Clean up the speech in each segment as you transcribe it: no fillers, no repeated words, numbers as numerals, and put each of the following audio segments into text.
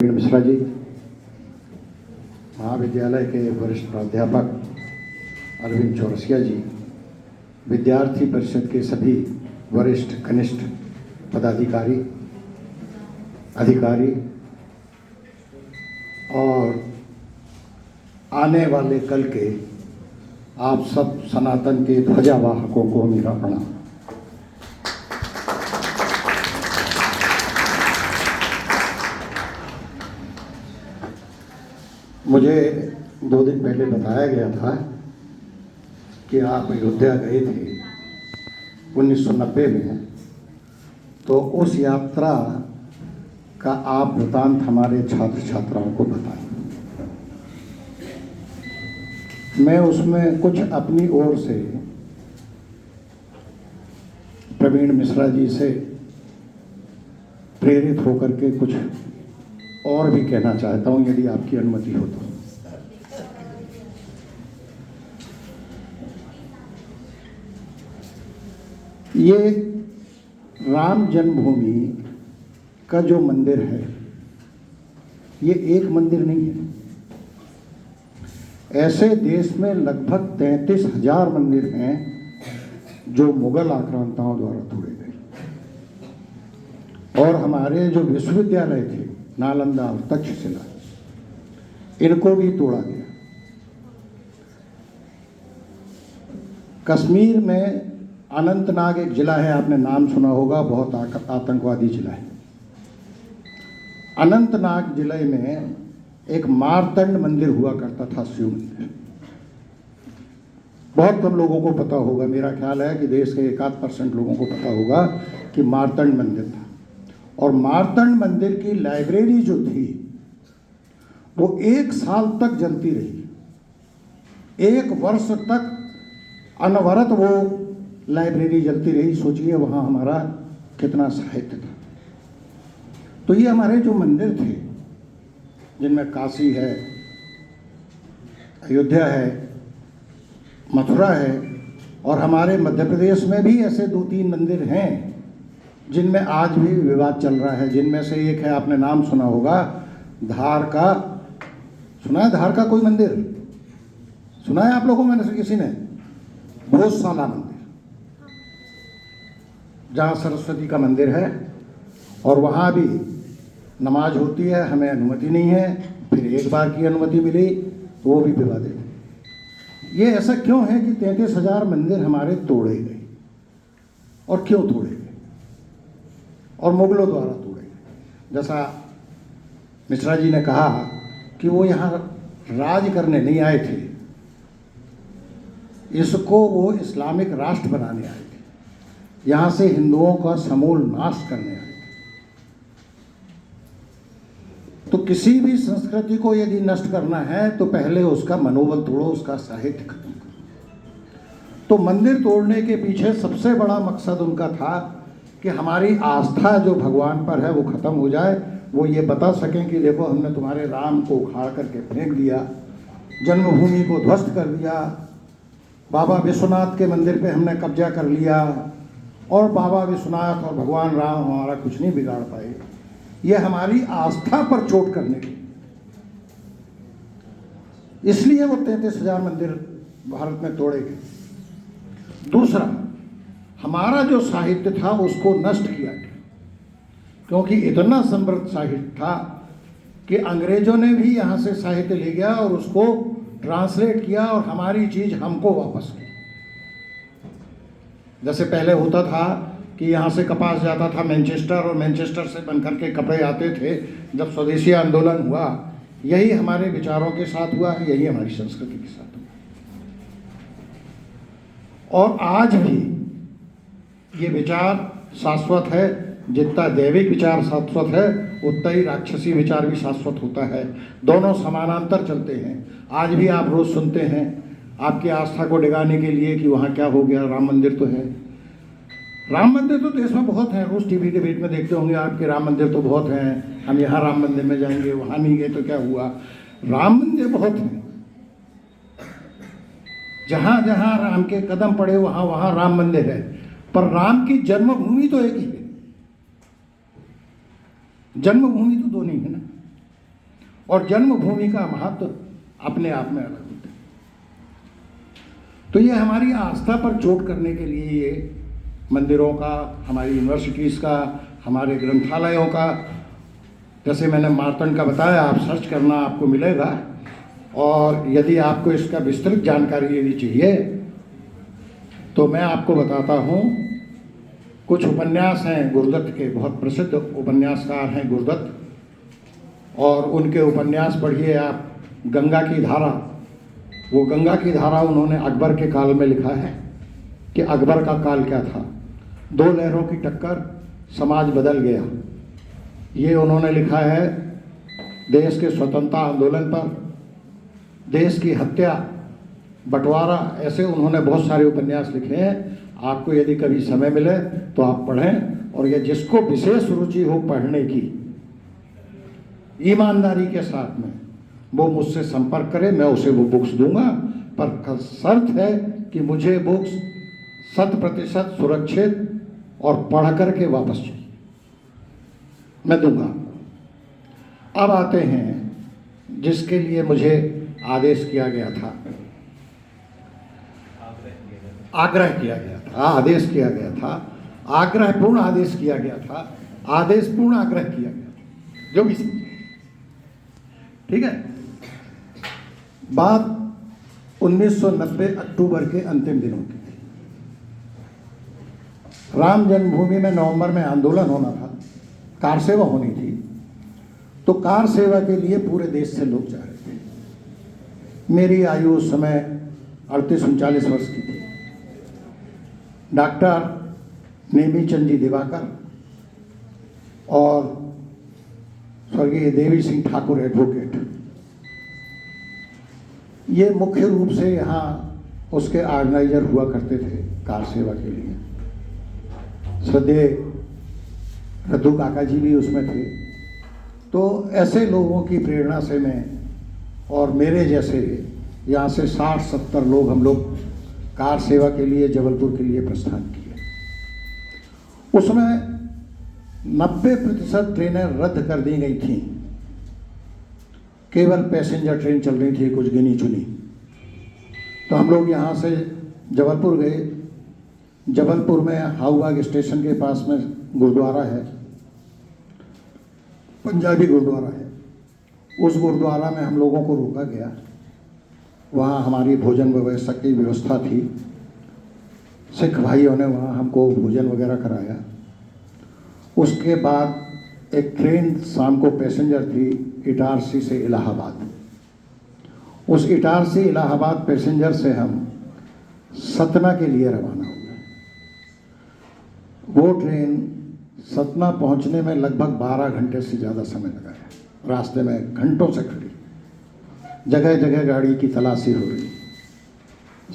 मिश्रा जी, महाविद्यालय के वरिष्ठ प्राध्यापक अरविंद चौरसिया जी, विद्यार्थी परिषद के सभी वरिष्ठ कनिष्ठ पदाधिकारी, अधिकारी और आने वाले कल के आप सब सनातन के ध्वजावाहकों को मेरा प्रणाम। मुझे 2 दिन पहले बताया गया था कि आप अयोध्या गए थे 1990 में, तो उस यात्रा का आप वृतांत हमारे छात्र छात्राओं को बताएं। मैं उसमें कुछ अपनी ओर से प्रवीण मिश्रा जी से प्रेरित होकर के कुछ और भी कहना चाहता हूं, यदि आपकी अनुमति हो तो। ये राम जन्मभूमि का जो मंदिर है, ये एक मंदिर नहीं है। ऐसे देश में लगभग 33,000 मंदिर हैं जो मुगल आक्रांताओं द्वारा तोड़े गए, और हमारे जो विश्वविद्यालय थे नालंदा और तक्षशिला, इनको भी तोड़ा गया। कश्मीर में अनंतनाग एक जिला है, आपने नाम सुना होगा, बहुत आतंकवादी जिला है। अनंतनाग जिले में एक मारतंड मंदिर हुआ करता था, शिव मंदिर। बहुत कम लोगों को पता होगा, मेरा ख्याल है कि देश के 1-8% लोगों को पता होगा कि मारतंड मंदिर था। और मारतंड मंदिर की लाइब्रेरी जो थी वो 1 साल तक जलती रही। 1 वर्ष तक अनवरत वो लाइब्रेरी जलती रही। सोचिए वहाँ हमारा कितना साहित्य था। तो ये हमारे जो मंदिर थे, जिनमें काशी है, अयोध्या है, मथुरा है, और हमारे मध्य प्रदेश में भी ऐसे 2-3 मंदिर हैं जिनमें आज भी विवाद चल रहा है। जिनमें से एक है, आपने नाम सुना होगा, धार का, सुना है धार का कोई मंदिर? सुना है आप लोगों में से किसी ने? भोजशाला मंदिर, जहाँ सरस्वती का मंदिर है, और वहाँ भी नमाज होती है, हमें अनुमति नहीं है। फिर एक बार की अनुमति मिली तो वो भी विवादित है। ये ऐसा क्यों है कि 33,000 मंदिर हमारे तोड़े गए? और क्यों तोड़े गए? और मुगलों द्वारा तोड़े गए। जैसा मिश्रा जी ने कहा कि वो यहाँ राज करने नहीं आए थे, इसको वो इस्लामिक राष्ट्र बनाने आए थे, यहाँ से हिंदुओं का समूल नाश करने आए थे। तो किसी भी संस्कृति को यदि नष्ट करना है तो पहले उसका मनोबल तोड़ो, उसका साहित्य खत्म करो। तो मंदिर तोड़ने के पीछे सबसे बड़ा मकसद उनका था कि हमारी आस्था जो भगवान पर है वो खत्म हो जाए। वो ये बता सकें कि देखो, हमने तुम्हारे राम को उखाड़ करके फेंक दिया, जन्मभूमि को ध्वस्त कर दिया, बाबा विश्वनाथ के मंदिर पे हमने कब्जा कर लिया, और बाबा विश्वनाथ और भगवान राम हमारा कुछ नहीं बिगाड़ पाए। ये हमारी आस्था पर चोट करने की, इसलिए वो 33,000 मंदिर भारत में तोड़े गए। दूसरा, हमारा जो साहित्य था उसको नष्ट किया गया, क्योंकि इतना समृद्ध साहित्य था कि अंग्रेजों ने भी यहाँ से साहित्य ले गया और उसको ट्रांसलेट किया और हमारी चीज़ हमको वापस की। जैसे पहले होता था कि यहाँ से कपास जाता था मैनचेस्टर, और मैनचेस्टर से बनकर के कपड़े आते थे। जब स्वदेशी आंदोलन हुआ, यही हमारे विचारों के साथ हुआ, यही हमारी संस्कृति के साथ हुआ। और आज भी ये विचार शाश्वत है। जितना दैविक विचार शाश्वत है, उतना ही राक्षसी विचार भी शाश्वत होता है। दोनों समानांतर चलते हैं। आज भी आप रोज सुनते हैं आपकी आस्था को डिगाने के लिए कि वहाँ क्या हो गया, राम मंदिर तो है। राम मंदिर तो देश में बहुत हैं, रोज टीवी डिबेट में देखते होंगे आपके राम मंदिर तो बहुत हैं, हम यहाँ राम मंदिर में जाएंगे, वहाँ नहीं गए तो क्या हुआ। राम मंदिर बहुत हैं, जहाँ जहाँ राम के कदम पड़े वहाँ वहाँ राम मंदिर है। पर राम की जन्मभूमि तो एक ही है। जन्मभूमि तो दो नहीं है ना। और जन्मभूमि का महत्व अपने आप में अलग होता है। तो ये हमारी आस्था पर चोट करने के लिए ये मंदिरों का, हमारी यूनिवर्सिटीज़ का, हमारे ग्रंथालयों का, जैसे मैंने मार्तंड का बताया, आप सर्च करना आपको मिलेगा। और यदि आपको इसका विस्तृत जानकारी यदि चाहिए तो मैं आपको बताता हूँ। कुछ उपन्यास हैं गुरुदत्त के, बहुत प्रसिद्ध उपन्यासकार हैं गुरुदत्त, और उनके उपन्यास पढ़िए आप। गंगा की धारा, वो गंगा की धारा उन्होंने अकबर के काल में लिखा है कि अकबर का काल क्या था, दो लहरों की टक्कर, समाज बदल गया। ये उन्होंने लिखा है देश के स्वतंत्रता आंदोलन पर, देश की हत्या, बंटवारा, ऐसे उन्होंने बहुत सारे उपन्यास लिखे हैं। आपको यदि कभी समय मिले तो आप पढ़ें, और ये जिसको विशेष रुचि हो पढ़ने की, ईमानदारी के साथ में वो मुझसे संपर्क करे, मैं उसे वो बुक्स दूंगा। पर शर्त है कि मुझे बुक्स 100% सुरक्षित और पढ़ करके वापस चाहिए, मैं दूंगा। अब आते हैं जिसके लिए मुझे आदेश किया गया था, आग्रह किया गया था, आदेश किया गया था, आग्रहपूर्ण आदेश किया गया था, आदेशपूर्ण आग्रह किया गया था, जो भी समझे, ठीक है। बात 1990 अक्टूबर के अंतिम दिनों की थी। राम जन्मभूमि में नवंबर में आंदोलन होना था, कार सेवा होनी थी। तो कार सेवा के लिए पूरे देश से लोग जा रहे थे। मेरी आयु उस समय 38-39 वर्ष की थी। डॉक्टर नेमीचंद जी दिवाकर और स्वर्गीय देवी सिंह ठाकुर एडवोकेट, ये मुख्य रूप से यहाँ उसके ऑर्गेनाइजर हुआ करते थे कार सेवा के लिए। श्रद्धेय रद्दू काका जी भी उसमें थे। तो ऐसे लोगों की प्रेरणा से मैं और मेरे जैसे यहाँ से 60-70 लोग, हम लोग कार सेवा के लिए जबलपुर के लिए प्रस्थान किए। उसमें 90% ट्रेनें रद्द कर दी गई थीं, केवल पैसेंजर ट्रेन चल रही थी, कुछ गिनी चुनी। तो हम लोग यहाँ से जबलपुर गए। जबलपुर में हाऊबाग स्टेशन के पास में गुरुद्वारा है, पंजाबी गुरुद्वारा है। उस गुरुद्वारा में हम लोगों को रोका गया। वहाँ हमारी भोजन व्यवस्था की व्यवस्था थी। सिख भाइयों ने वहाँ हमको भोजन वगैरह कराया। उसके बाद एक ट्रेन शाम को पैसेंजर थी इटारसी से इलाहाबाद। उस इटारसी इलाहाबाद पैसेंजर से हम सतना के लिए रवाना हुए। वो ट्रेन सतना पहुंचने में लगभग 12 घंटे से ज़्यादा समय लगाया। रास्ते में घंटों से खड़ी, जगह जगह गाड़ी की तलाशी हो रही।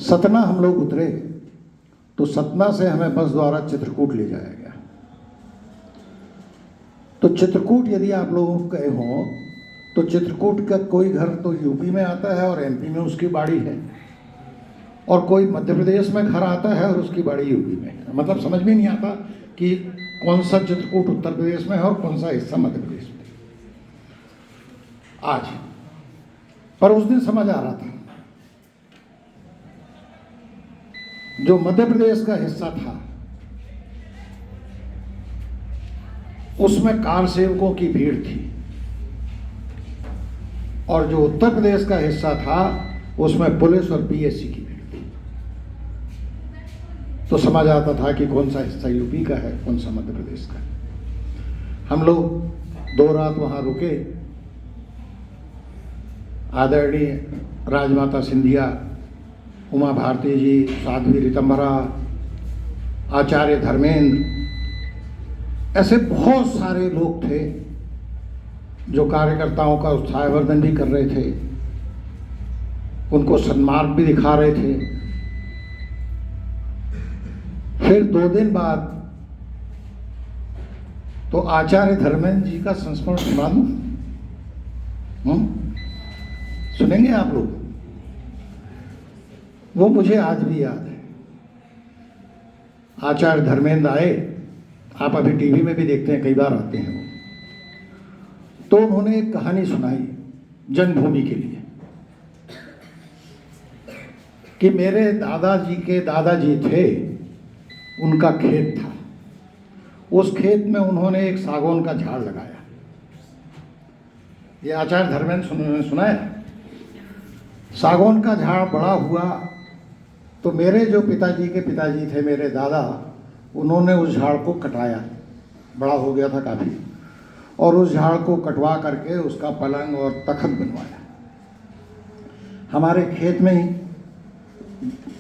सतना हम लोग उतरे तो सतना से हमें बस द्वारा चित्रकूट ले जाया गया। तो चित्रकूट यदि आप लोग गए हों तो चित्रकूट का कोई घर तो यूपी में आता है और एमपी में उसकी बाड़ी है, और कोई मध्य प्रदेश में घर आता है और उसकी बाड़ी यूपी में है। मतलब समझ में नहीं आता कि कौन सा चित्रकूट उत्तर प्रदेश में है और कौन सा हिस्सा मध्य प्रदेश में आज। पर उस दिन समझ आ रहा था। जो मध्य प्रदेश का हिस्सा था उसमें कार सेवकों की भीड़ थी, और जो उत्तर प्रदेश का हिस्सा था उसमें पुलिस और पीएससी की भीड़ थी। तो समझ आता था कि कौन सा हिस्सा यूपी का है, कौन सा मध्य प्रदेश का है। हम लोग 2 रात वहां रुके। आदरणीय राजमाता सिंधिया, उमा भारती जी, साध्वी ऋतंभरा, आचार्य धर्मेंद्र, ऐसे बहुत सारे लोग थे जो कार्यकर्ताओं का उत्साहवर्धन भी कर रहे थे, उनको सन्मार्ग भी दिखा रहे थे। फिर 2 दिन बाद तो आचार्य धर्मेंद्र जी का संस्मरण सुना दूं? सुनेंगे आप लोग? वो मुझे आज भी याद है। आचार्य धर्मेंद्र आए, आप अभी टीवी में भी देखते हैं, कई बार आते हैं वो। तो उन्होंने एक कहानी सुनाई जन्मभूमि के लिए कि मेरे दादाजी के दादाजी थे, उनका खेत था, उस खेत में उन्होंने एक सागौन का झाड़ लगाया। ये आचार्य धर्मेंद्र सुना है। सागौन का झाड़ बड़ा हुआ तो मेरे जो पिताजी के पिताजी थे, मेरे दादा, उन्होंने उस झाड़ को कटाया, बड़ा हो गया था काफ़ी, और उस झाड़ को कटवा करके उसका पलंग और तख्त बनवाया। हमारे खेत में ही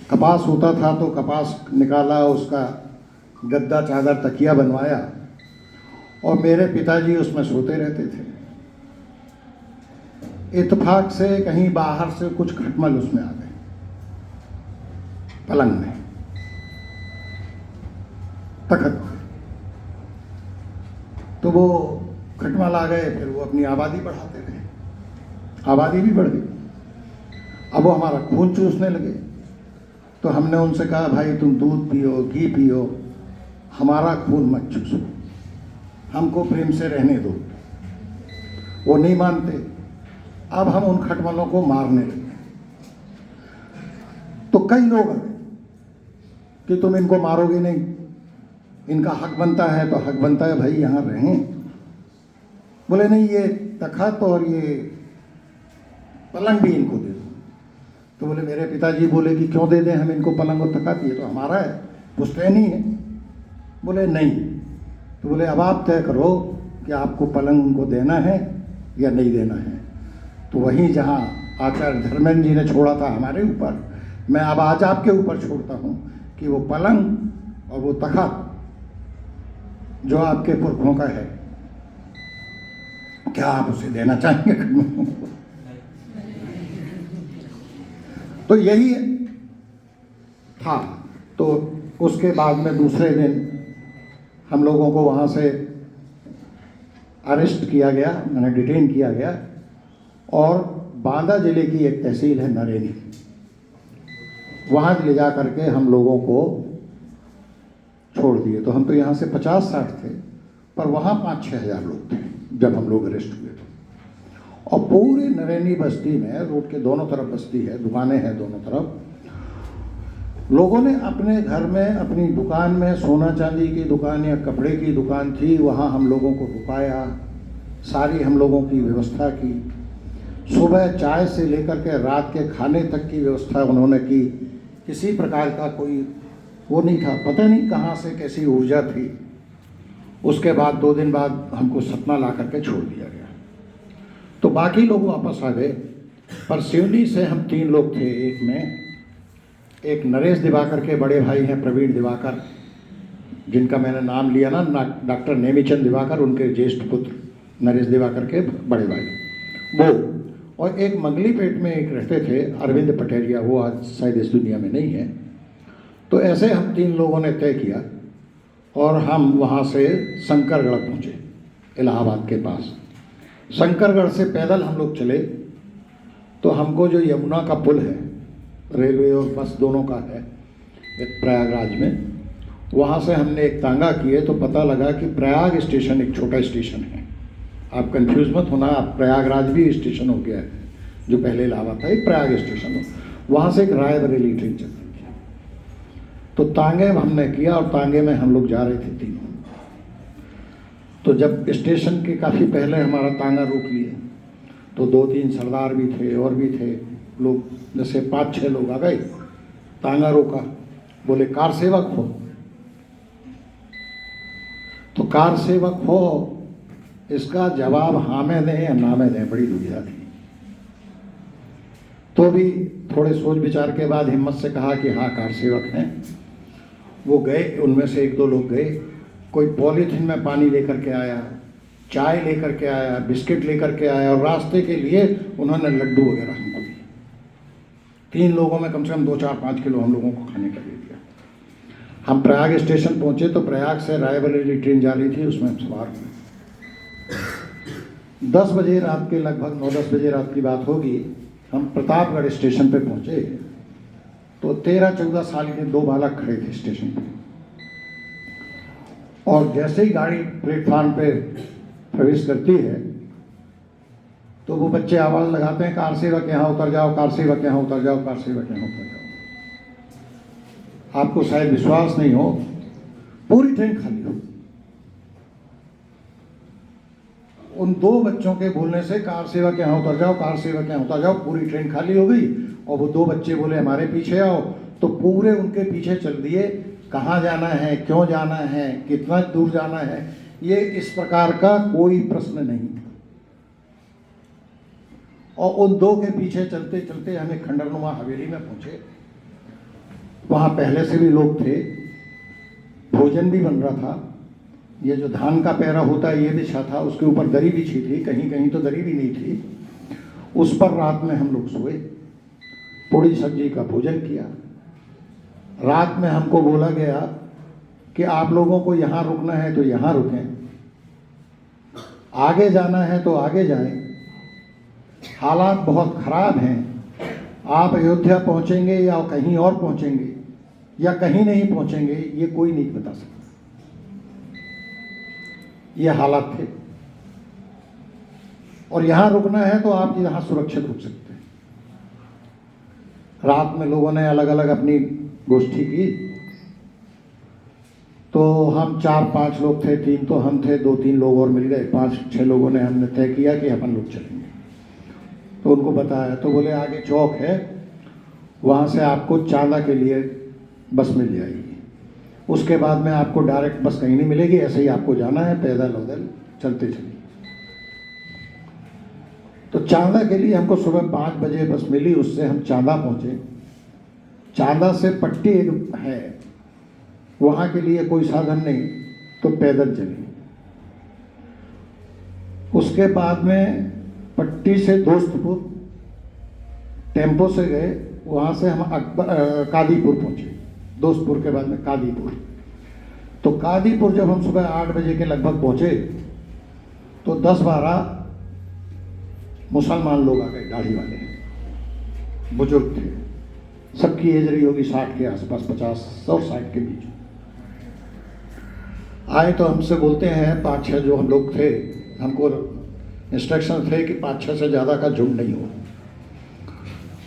कपास होता था तो कपास निकाला, उसका गद्दा चादर तकिया बनवाया और मेरे पिताजी उसमें सोते रहते थे। इत्तेफाक से कहीं बाहर से कुछ खटमल उसमें आ गए पलंग में, तख्त, तो वो खटमल आ गए, फिर वो अपनी आबादी बढ़ाते रहे, आबादी भी बढ़ गई। अब वो हमारा खून चूसने लगे, तो हमने उनसे कहा भाई तुम दूध पियो, घी पियो, हमारा खून मत चूसो, हमको प्रेम से रहने दो। वो नहीं मानते। अब हम उन खटमलों को मारने लगे। तो कई लोग आए कि तुम इनको मारोगे नहीं, इनका हक बनता है, तो हक बनता है भाई यहाँ रहें। बोले नहीं, ये तख्त और ये पलंग भी इनको दे दो। तो बोले, मेरे पिताजी बोले कि क्यों दे दें हम इनको पलंग और तख्त, ये तो हमारा है, पुश्तैनी है। बोले नहीं। तो बोले अब आप तय करो कि आपको पलंग उनको देना है या नहीं देना है। तो वहीं जहाँ आचार्य धर्मेंद्र जी ने छोड़ा था हमारे ऊपर, मैं अब आज आपके ऊपर छोड़ता हूँ कि वो पलंग और वो तख्त जो आपके पुरखों का है, क्या आप उसे देना चाहेंगे? तो यही था। तो उसके बाद में दूसरे दिन हम लोगों को वहाँ से अरेस्ट किया गया, मैंने डिटेन किया गया, और बांदा जिले की एक तहसील है नरेनी, वहाँ ले जा करके हम लोगों को छोड़ दिए। तो हम तो यहाँ से 50-60 थे, पर वहाँ 5-6 हज़ार लोग थे जब हम लोग अरेस्ट हुए थे। और पूरे नरेनी बस्ती में, रोड के दोनों तरफ बस्ती है, दुकानें हैं दोनों तरफ, लोगों ने अपने घर में, अपनी दुकान में, सोना चांदी की दुकान या कपड़े की दुकान थी, वहाँ हम लोगों को रुकाया, सारी हम लोगों की व्यवस्था की। सुबह चाय से लेकर के रात के खाने तक की व्यवस्था उन्होंने की। किसी प्रकार का कोई वो नहीं था, पता नहीं कहाँ से कैसी ऊर्जा थी। उसके बाद 2 दिन बाद हमको सतना ला करके छोड़ दिया गया। तो बाकी लोग वापस आ गए, पर सिवनी से हम 3 लोग थे। एक नरेश दिवाकर के बड़े भाई हैं, प्रवीण दिवाकर, जिनका मैंने नाम लिया ना, डॉक्टर नेमीचंद दिवाकर, उनके ज्येष्ठ पुत्र नरेश दिवाकर के बड़े भाई वो। और एक मंगलीपेट में एक रहते थे अरविंद पटेरिया, वो आज शायद इस दुनिया में नहीं है। तो ऐसे हम 3 लोगों ने तय किया और हम वहाँ से शंकरगढ़ पहुँचे, इलाहाबाद के पास। शंकरगढ़ से पैदल हम लोग चले तो हमको जो यमुना का पुल है, रेलवे और बस दोनों का है, एक प्रयागराज में, वहाँ से हमने एक तांगा किए तो पता लगा कि प्रयाग स्टेशन एक छोटा स्टेशन है। आप कंफ्यूज मत होना, आप प्रयागराज भी स्टेशन हो गया है, जो पहले इलाहाबाद था एक प्रयाग स्टेशन हो। वहाँ से एक रायबरेली ट्रेन चलती थी। तो तांगे हमने किया और तांगे में हम लोग जा रहे थे तीनों। तो जब स्टेशन के काफ़ी पहले हमारा तांगा रोक लिए तो 2-3 सरदार भी थे और भी थे लोग, जैसे 5-6 लोग आ गए, तांगा रोका, बोले कार सेवक हो। तो कार सेवक हो, इसका जवाब हाँ में दें या ना में दें, बड़ी दुविधा थी। तो भी थोड़े सोच विचार के बाद हिम्मत से कहा कि हाँ कार सेवक हैं। वो गए, उनमें से 1-2 लोग गए, कोई पॉलीथीन में पानी लेकर के आया, चाय लेकर के आया, बिस्किट लेकर के आया, और रास्ते के लिए उन्होंने लड्डू वगैरह हमको दिए। 3 लोगों में कम से कम 2-4-5 किलो हम लोगों को खाने का दे दिया। हम प्रयाग स्टेशन पहुँचे तो प्रयाग से रायबरेली ट्रेन जा रही थी, उसमें हम सवार हुए। 10 बजे रात के, लगभग 9-10 बजे रात की बात होगी, हम प्रतापगढ़ स्टेशन पे पहुँचे तो 13-14 साल के 2 बालक खड़े थे स्टेशन पे। और जैसे ही गाड़ी प्लेटफार्म पे प्रवेश करती है तो वो बच्चे आवाज़ लगाते हैं, कार सेवक यहाँ उतर जाओ, कार सेवक यहाँ उतर जाओ, कार सेवक यहाँ उतर जाओ। आपको शायद विश्वास नहीं हो, पूरी ट्रेन खाली हो। उन दो बच्चों के बोलने से कार सेवक यहाँ उतर जाओ, कार सेवक यहाँ उतर जाओ, पूरी ट्रेन खाली हो गई। और वो दो बच्चे बोले हमारे पीछे आओ, तो पूरे उनके पीछे चल दिए। कहाँ जाना है, क्यों जाना है, कितना दूर जाना है, ये इस प्रकार का कोई प्रश्न नहीं। और उन दो के पीछे चलते चलते हमें खंडरनुमा हवेली में पहुंचे। वहाँ पहले से भी लोग थे, भोजन भी बन रहा था। ये जो धान का पैरा होता है ये बिछा था, उसके ऊपर दरी बिछी थी, कहीं कहीं तो दरी भी नहीं थी। उस पर रात में हम लोग सोए, पूड़ी सब्जी का भोजन किया। रात में हमको बोला गया कि आप लोगों को यहाँ रुकना है तो यहाँ रुकें, आगे जाना है तो आगे जाएं। हालात बहुत ख़राब हैं, आप अयोध्या पहुँचेंगे या कहीं और पहुँचेंगे या कहीं नहीं पहुँचेंगे, ये कोई नहीं बता सकता। ये हालात थे, और यहाँ रुकना है तो आप यहाँ सुरक्षित रुक सकते हैं। रात में लोगों ने अलग अलग अपनी गोष्ठी की। तो हम 4-5 लोग थे, 3 तो हम थे, 2-3 लोग और मिल गए, 5-6 लोगों ने हमने तय किया कि अपन लोग चलेंगे। तो उनको बताया, तो बोले आगे चौक है, वहाँ से आपको चांदा के लिए बस मिल जाएगी, उसके बाद में आपको डायरेक्ट बस कहीं नहीं मिलेगी, ऐसे ही आपको जाना है, पैदल उदल चलते चलिए। तो चांदा के लिए हमको सुबह 5 बजे बस मिली, उससे हम चांदा पहुँचे। चांदा से पट्टी एक है, वहाँ के लिए कोई साधन नहीं, तो पैदल चले। उसके बाद में पट्टी से दोस्तपुर टेम्पो से गए, वहाँ से हम कादीपुर पहुँचे। दोस्तपुर के बाद में कादीपुर। तो कादीपुर जब हम सुबह 8 बजे के लगभग पहुँचे तो 10-12 मुसलमान लोग आ गए, दाढ़ी वाले, बुजुर्ग थे, सबकी एज रही होगी 60 के आसपास, 50 और 60 के बीच। आए तो हमसे बोलते हैं 5-6 जो हम लोग थे, हमको इंस्ट्रक्शन थे कि 5-6 से ज़्यादा का झुंड नहीं हो,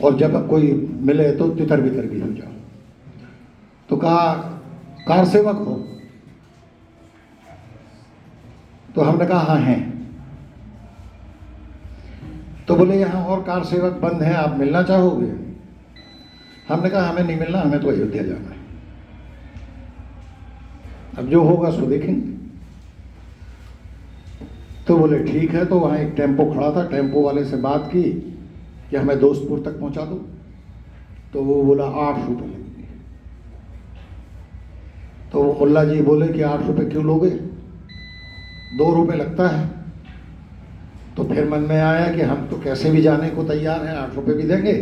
और जब कोई मिले तो तितर बितर भी हो जाओ। तो कहा कार सेवक हो? तो हमने कहा हाँ हैं। तो बोले यहाँ और कार सेवक बंद हैं, आप मिलना चाहोगे? हमने कहा हमें नहीं मिलना, हमें तो अयोध्या जाना है, अब जो होगा सो देखेंगे। तो बोले ठीक है। तो वहाँ एक टेम्पो खड़ा था, टेम्पो वाले से बात की कि हमें दोस्तपुर तक पहुँचा दो। तो वो बोला 8 रुपये लगेंगे। तो वो मुल्ला जी बोले कि 8 रुपये क्यों लोगे, 2 रुपये लगता है। तो फिर मन में आया कि हम तो कैसे भी जाने को तैयार हैं, 8 रुपये भी देंगे,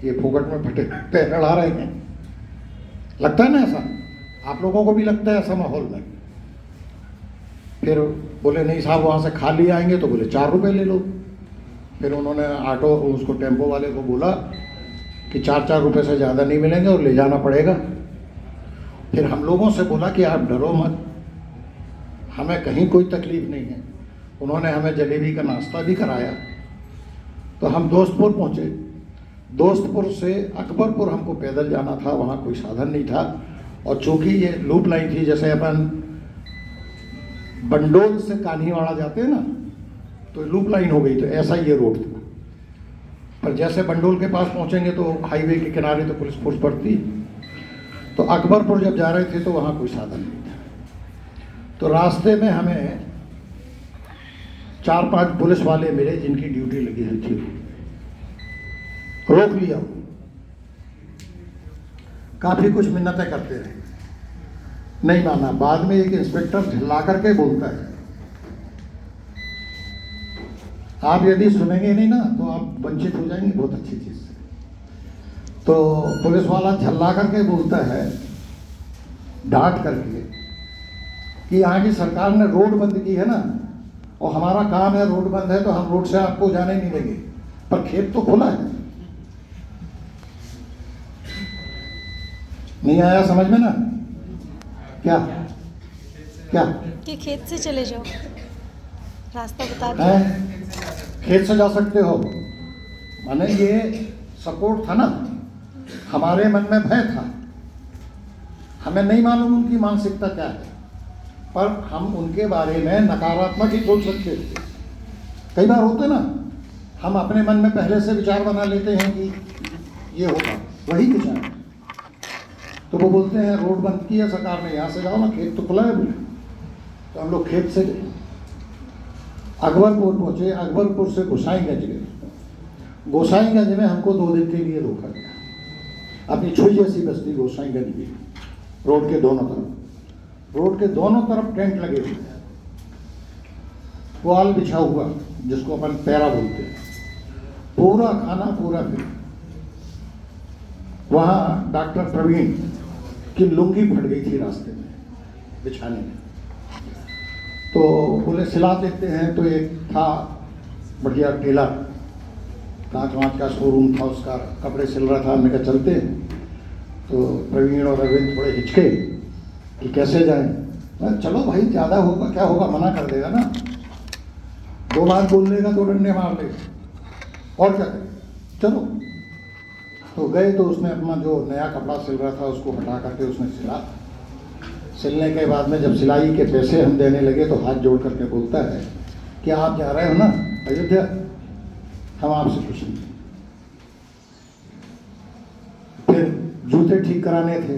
ये फोकट में फटे पैर लड़ा रहे हैं। लगता है ना ऐसा, आप लोगों को भी लगता है ऐसा माहौल में। फिर बोले नहीं साहब वहाँ से खाली आएंगे, तो बोले 4 रुपये ले लो। फिर उन्होंने ऑटो उसको टेम्पो वाले को बोला कि 4-4 रुपये से ज़्यादा नहीं मिलेंगे और ले जाना पड़ेगा। फिर हम लोगों से बोला कि आप डरो मत, हमें कहीं कोई तकलीफ़ नहीं है। उन्होंने हमें जलेबी का नाश्ता भी कराया। तो हम दोस्तपुर पहुँचे। दोस्तपुर से अकबरपुर हमको पैदल जाना था, वहाँ कोई साधन नहीं था। और चूँकि ये लूप लाइन थी, जैसे अपन बंडोल से कान्हीवाड़ा जाते हैं ना, तो लूप लाइन हो गई, तो ऐसा ही ये रोड था। पर जैसे बंडोल के पास पहुँचेंगे तो हाईवे के किनारे तो पुलिस फोर्स पड़ती। तो अकबरपुर जब जा रहे थे तो वहाँ कोई साधन नहीं था। तो रास्ते में हमें 4-5 पुलिस वाले मिले जिनकी ड्यूटी लगी हुई थी, रोक लिया। काफ़ी कुछ मिन्नतें करते रहे, नहीं माना। बाद में एक इंस्पेक्टर झल्ला करके बोलता है, आप यदि सुनेंगे नहीं ना तो आप वंचित हो जाएंगे बहुत अच्छी चीज़ से। तो पुलिस वाला झल्ला करके बोलता है, डांट करके, कि यहाँ की सरकार ने रोड बंद की है ना, और हमारा काम है रोड बंद है तो हम रोड से आपको जाने नहीं देंगे, पर खेत तो खुला है। नहीं आया समझ में ना? क्या क्या कि खेत से चले जाओ, रास्ता बता है? दो। खेत से जा सकते हो। माने ये सपोर्ट था ना, हमारे मन में भय था, हमें नहीं मालूम उनकी मानसिकता क्या है, पर हम उनके बारे में नकारात्मक ही सोच सकते थे। कई बार होते ना, हम अपने मन में पहले से विचार बना लेते हैं कि ये होगा, वही विचार। तो वो बोलते हैं रोड बंद की है सरकार ने, यहाँ से जाओ ना, खेत तो खुला है बोले। तो हम लोग खेत से गए, अकबरपुर पहुँचे, अकबरपुर से गोसाईगंज गए। गोसाईगंज में हमको 2 दिन के लिए रोका गया। अपनी छुई जैसी बस्ती गोसाईगंज की, रोड के दोनों तरफ टेंट लगे हुए हैं, पुआल बिछा हुआ जिसको अपन पैरा बोलते हैं, पूरा खाना पूरा फ्री। वहाँ डॉक्टर प्रवीण की लुंगी फट गई थी रास्ते में बिछाने में, तो बोले सिला देते हैं। तो एक था बढ़िया टेलर, कांच वाँच का शोरूम था उसका, कपड़े सिल रहा था। हमने कहा चलते हैं। तो प्रवीण और अरविंद थोड़े हिचके कि कैसे जाएं। चलो भाई, ज़्यादा होगा क्या होगा, मना कर देगा ना, 2 बार बोल लेगा 2 डंडे मार लेगा, और क्या करें, चलो। तो गए, तो उसने अपना जो नया कपड़ा सिल रहा था उसको हटा करके उसने सिला। सिलने के बाद में जब सिलाई के पैसे हम देने लगे तो हाथ जोड़ करके बोलता है कि आप जा रहे हो ना अयोध्या, हम आपसे कुछ नहीं। फिर जूते ठीक कराने थे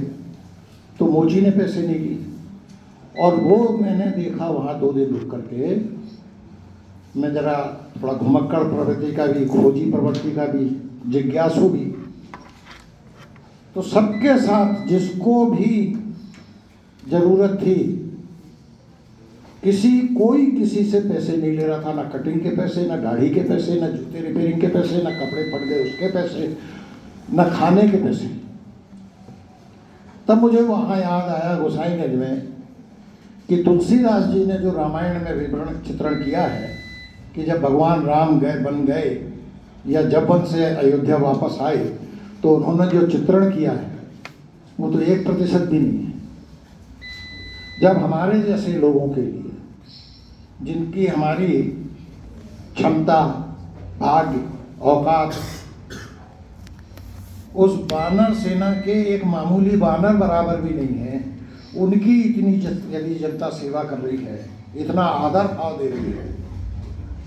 तो मोची ने पैसे नहीं दिए, और वो मैंने देखा वहाँ 2 दिन रुक करके। मैं जरा थोड़ा घुमक्कड़ प्रवृत्ति का भी, खोजी प्रवृत्ति का भी, जिज्ञासु भी, तो सबके साथ जिसको भी जरूरत थी, कोई किसी से पैसे नहीं ले रहा था, ना कटिंग के पैसे, ना दाढ़ी के पैसे, ना जूते रिपेयरिंग के पैसे, ना कपड़े फट गए उसके पैसे, ना खाने के पैसे। तब मुझे वहाँ याद आया गोसाईगंज में कि तुलसीदास जी ने जो रामायण में विवरण चित्रण किया है कि जब भगवान राम बन गए या जब वन से अयोध्या वापस आए, तो उन्होंने जो चित्रण किया है वो तो 1% भी नहीं है। जब हमारे जैसे लोगों के लिए, जिनकी हमारी क्षमता, भाग्य, औकात उस बानर सेना के एक मामूली बानर बराबर भी नहीं है, उनकी इतनी यदि जनता सेवा कर रही है, इतना आदर भाव दे रही है,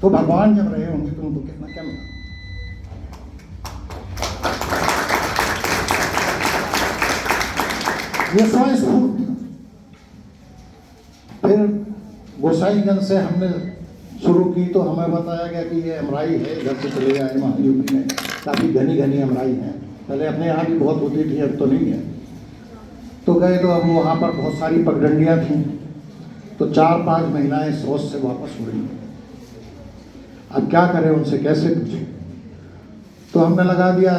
तो भगवान जब रहे होंगे तो उनको कितना क्या मिला। ये स्वस्फूर्त। फिर गोसाईगंज से हमने शुरू की तो हमें बताया गया कि ये अमराई है, इधर से चले जाए, वहाँ यूपी में काफ़ी घनी घनी अमराई है। पहले अपने यहाँ भी बहुत होती थी, अब तो नहीं है। तो गए तो अब वहाँ पर बहुत सारी पगडंडियाँ थीं, तो 4-5 महिलाएं शौच से वापस हो रही हैं। अब क्या करें, उनसे कैसे पूछें। तो हमने लगा दिया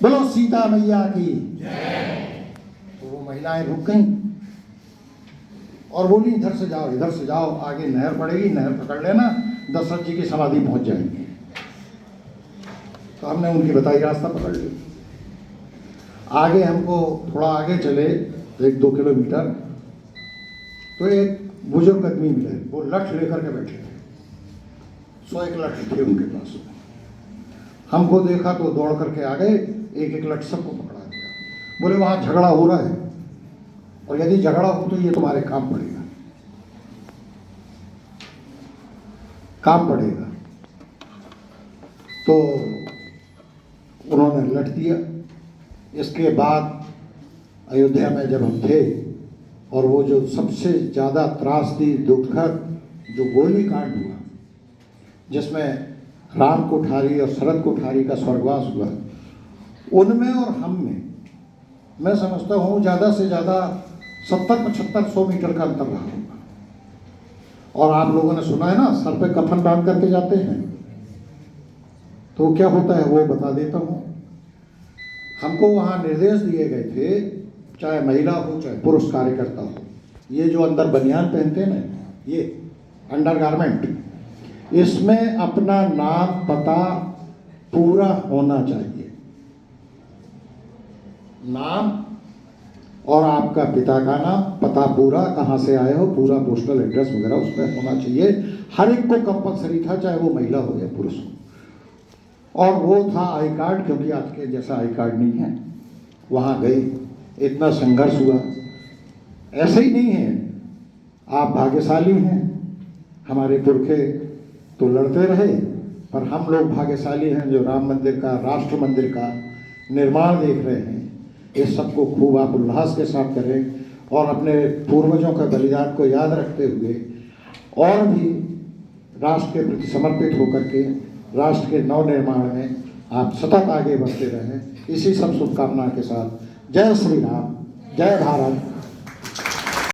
बोलो सीता मैया की जय। तो वो महिलाएं रुक गईं और बोली इधर से जाओ, इधर से जाओ, आगे नहर पड़ेगी, नहर पकड़ लेना, दशरथ जी की समाधि पहुंच जाएंगे। तो हमने उनकी बताई रास्ता पकड़ लिया। आगे हमको थोड़ा आगे चले 1-2 किलोमीटर, तो एक बुजुर्ग आदमी मिले, वो लठ लेकर के बैठे थे, 100-1 लठ थे उनके पास। हमको देखा तो दौड़ करके आ गए, 1-1 लठ सबको पकड़ा दिया। बोले वहाँ झगड़ा हो रहा है, और यदि झगड़ा हो तो ये तुम्हारे काम पड़ेगा, काम पड़ेगा। तो उन्होंने लठ दिया। इसके बाद अयोध्या में जब हम थे, और वो जो सबसे ज़्यादा त्रासदी दुखद जो गोलीकांड हुआ, जिसमें राम कोठारी और शरद कोठारी का स्वर्गवास हुआ, उनमें और हम में मैं समझता हूँ ज़्यादा से ज़्यादा 70-75-100 मीटर का अंतर रहा होगा। और आप लोगों ने सुना है ना, सर पे कफन बांध करके जाते हैं, तो क्या होता है वो बता देता हूँ। हमको वहाँ निर्देश दिए गए थे, चाहे महिला हो चाहे पुरुष कार्यकर्ता हो, ये जो अंदर बनियान पहनते हैं ना, ये अंडरगारमेंट, इसमें अपना नाम पता पूरा होना चाहिए, नाम और आपका पिता का नाम, पता पूरा, कहाँ से आए हो, पूरा पोस्टल एड्रेस वगैरह उसमें होना चाहिए। हर एक को कंपलसरी था, चाहे वो महिला हो या पुरुष हो। और वो था आई कार्ड, क्योंकि आज के जैसा आई कार्ड नहीं है। वहाँ गए, इतना संघर्ष हुआ। ऐसे ही नहीं है, आप भाग्यशाली हैं, हमारे पुरखे तो लड़ते रहे, पर हम लोग भाग्यशाली हैं जो राम मंदिर का, राष्ट्र मंदिर का निर्माण देख रहे हैं। इस सबको खूब आप उल्लास के साथ करें और अपने पूर्वजों का बलिदान को याद रखते हुए और भी राष्ट्र के प्रति समर्पित होकर के राष्ट्र के नव निर्माण में आप सतत आगे बढ़ते रहें। इसी सब शुभकामना के साथ जय श्री राम, जय भारत।